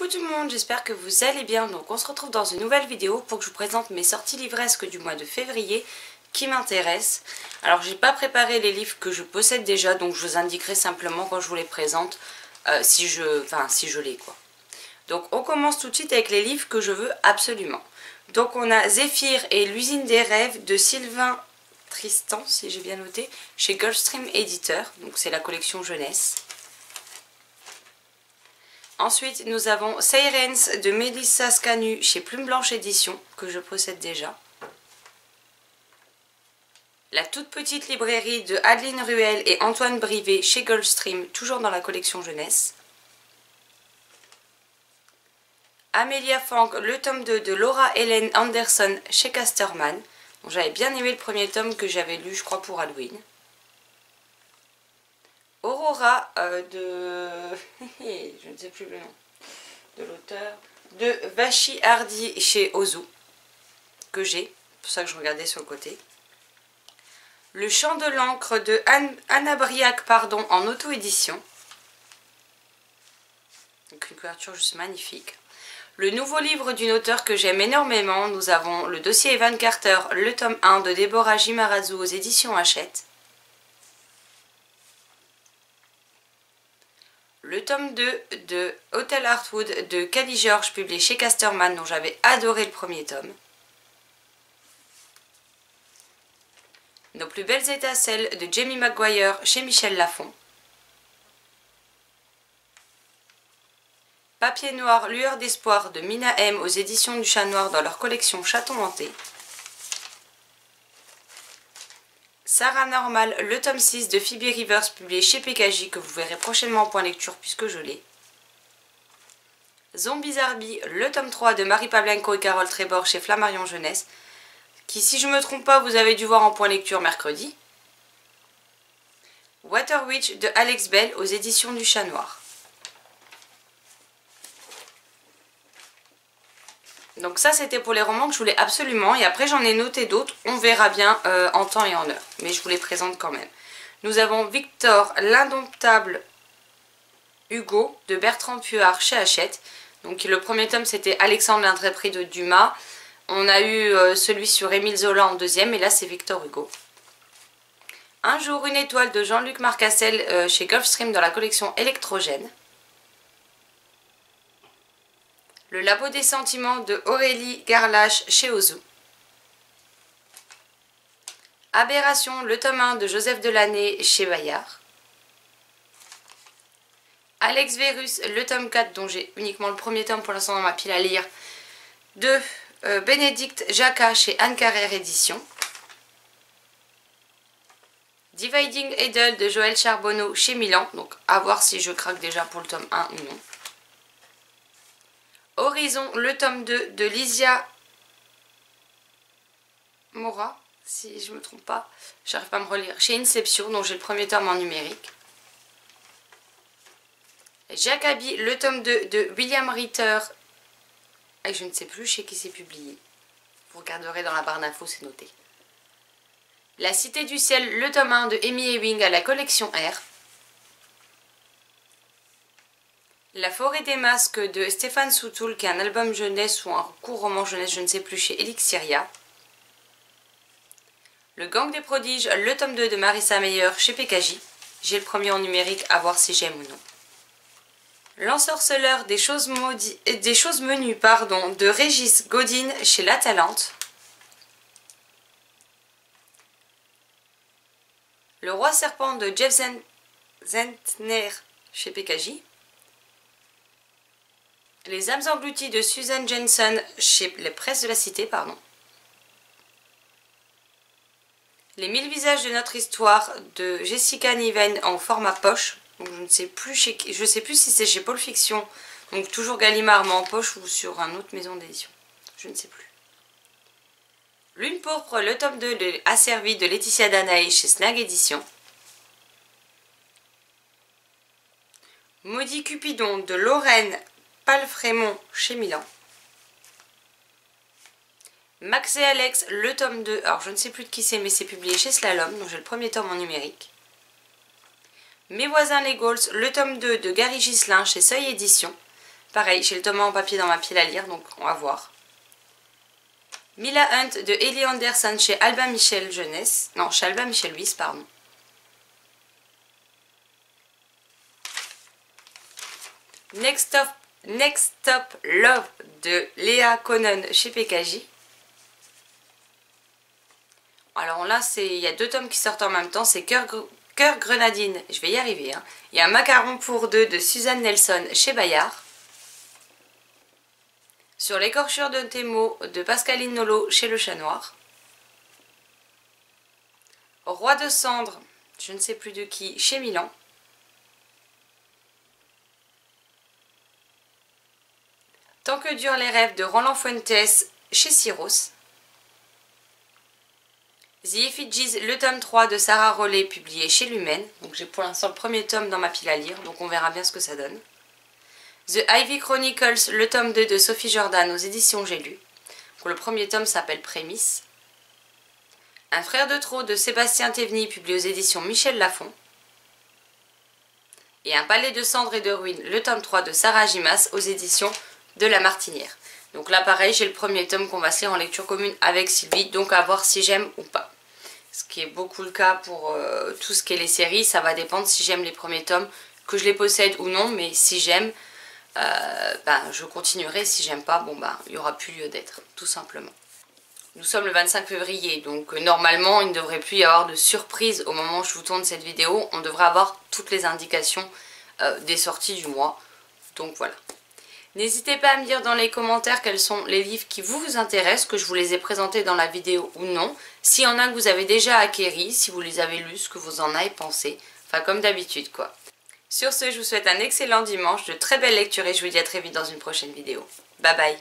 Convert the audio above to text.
Coucou tout le monde, j'espère que vous allez bien. Donc on se retrouve dans une nouvelle vidéo pour que je vous présente mes sorties livresques du mois de février qui m'intéressent. Alors j'ai pas préparé les livres que je possède déjà, donc je vous indiquerai simplement quand je vous les présente si je l'ai quoi. Donc on commence tout de suite avec les livres que je veux absolument. Donc on a Zéphyr et l'usine des rêves de Sylvain Tristan, si j'ai bien noté, chez Gulfstream Éditeur, donc c'est la collection jeunesse. Ensuite, nous avons Sirens de Mélissa Scanu chez Plume Blanche Édition, que je possède déjà. La toute petite librairie de Adeline Ruel et Antoine Brivet chez Gulfstream, toujours dans la collection jeunesse. Amelia Fang, le tome 2 de Laura Helen Anderson chez Casterman. J'avais bien aimé le premier tome que j'avais lu, je crois, pour Halloween. Aurora de... je ne sais plus le nom de l'auteur. De Vachi Hardy chez Ozu. Que j'ai. C'est pour ça que je regardais sur le côté. Le chant de l'encre de Anna Briac, pardon, en auto-édition. Donc une couverture juste magnifique. Le nouveau livre d'une auteure que j'aime énormément. Nous avons le dossier Evan Carter, le tome 1 de Déborah Jimarazu aux éditions Hachette. Le tome 2 de Hotel Heartwood de Cali George, publié chez Casterman, dont j'avais adoré le premier tome. Nos plus belles étincelles de Jamie Maguire chez Michel Lafon. Papier noir, lueur d'espoir de Mina M aux éditions du Chat Noir dans leur collection Chaton Hanté. Sarah Normal, le tome 6 de Phoebe Rivers, publié chez PKJ, que vous verrez prochainement en point lecture puisque je l'ai. Zombies Arby, le tome 3 de Marie Pavlenko et Carole Trébor chez Flammarion Jeunesse, qui, si je ne me trompe pas, vous avez dû voir en point lecture mercredi. Water Witch de Alex Bell aux éditions du Chat Noir. Donc ça c'était pour les romans que je voulais absolument, et après j'en ai noté d'autres, on verra bien en temps et en heure, mais je vous les présente quand même. Nous avons Victor, l'indomptable Hugo de Bertrand Puard chez Hachette. Donc le premier tome c'était Alexandre l'intrépide de Dumas, on a eu celui sur Émile Zola en deuxième, et là c'est Victor Hugo. Un jour une étoile de Jean-Luc Marcassel chez Gulfstream dans la collection Électrogène. Le Labo des sentiments de Aurélie Garlache chez Ozu. Aberration, le tome 1 de Joseph Delaney chez Bayard. Alex Verus, le tome 4 dont j'ai uniquement le premier tome pour l'instant dans ma pile à lire, de Bénédicte Jacquat chez Anne Carrère Édition. Dividing Edel de Joël Charbonneau chez Milan, donc à voir si je craque déjà pour le tome 1 ou non. Horizon, le tome 2 de Lysia Mora, si je ne me trompe pas, j'arrive pas à me relire, chez Inception, dont j'ai le premier tome en numérique. Jacobi, le tome 2 de William Ritter, et je ne sais plus chez qui c'est publié. Vous regarderez dans la barre d'infos, c'est noté. La Cité du Ciel, le tome 1 de Amy Ewing à la collection R. La Forêt des Masques de Stéphane Soutoul, qui est un album jeunesse ou un court roman jeunesse, je ne sais plus, chez Elixiria. Le Gang des Prodiges, le tome 2 de Marissa Meyer chez PKJ. J'ai le premier en numérique, à voir si j'aime ou non. L'Ensorceleur des choses menues, de Régis Godine chez La Talente. Le Roi Serpent de Jeff Zentner chez PKJ. Les âmes englouties de Susan Jensen chez les presses de la Cité, pardon. Les 1000 visages de notre histoire de Jessica Niven en format poche. Donc je ne sais plus si c'est chez Pôle Fiction, donc toujours Gallimard mais en poche, ou sur une autre maison d'édition. Je ne sais plus. Lune pourpre, le tome 2 de Asservi de Laetitia Danae chez Snag Édition. Maudit Cupidon de Lorraine Palfrémont chez Milan. Max et Alex, le tome 2, alors je ne sais plus de qui c'est, mais c'est publié chez Slalom, donc j'ai le premier tome en numérique. Mes voisins les Gauls, le tome 2 de Gary Ghislain chez Seuil Édition. Pareil, j'ai le tome 1 en papier dans ma pile à lire, donc on va voir. Mila Hunt de Ellie Anderson chez Albin Michel Jeunesse. Non, chez Albin Michel Wyss, pardon. Next Stop Love de Léa Conan chez PKJ. Alors là, il y a 2 tomes qui sortent en même temps, c'est Cœur Grenadine, je vais y arriver. Hein. Il y a Un macaron pour 2 de Suzanne Nelson chez Bayard. Sur l'écorchure de tes mots de Pascaline Nolo chez Le Chat Noir. Roi de cendres, je ne sais plus de qui, chez Milan. Tant que durent les rêves de Roland Fuentes chez Syros. The Effigies, le tome 3 de Sarah Rollet, publié chez Lumen. Donc j'ai pour l'instant le premier tome dans ma pile à lire, donc on verra bien ce que ça donne. The Ivy Chronicles, le tome 2 de Sophie Jordan aux éditions J'ai lu. Donc le premier tome s'appelle Prémisse. Un frère de trop de Sébastien Théveny, publié aux éditions Michel Lafon. Et Un palais de cendres et de ruines, le tome 3 de Sarah Gimas aux éditions de La Martinière. Donc là pareil, j'ai le premier tome qu'on va se lire en lecture commune avec Sylvie, donc à voir si j'aime ou pas. Ce qui est beaucoup le cas pour tout ce qui est les séries, ça va dépendre si j'aime les premiers tomes, que je les possède ou non, mais si j'aime, je continuerai, si j'aime pas, il n'y aura plus lieu d'être, tout simplement. Nous sommes le 25 février, donc normalement il ne devrait plus y avoir de surprise au moment où je vous tourne cette vidéo, on devrait avoir toutes les indications des sorties du mois, donc voilà. N'hésitez pas à me dire dans les commentaires quels sont les livres qui vous intéressent, que je vous les ai présentés dans la vidéo ou non. S'il y en a que vous avez déjà acquéris, si vous les avez lus, ce que vous en avez pensé. Enfin comme d'habitude quoi. Sur ce, je vous souhaite un excellent dimanche, de très belles lectures et je vous dis à très vite dans une prochaine vidéo. Bye bye.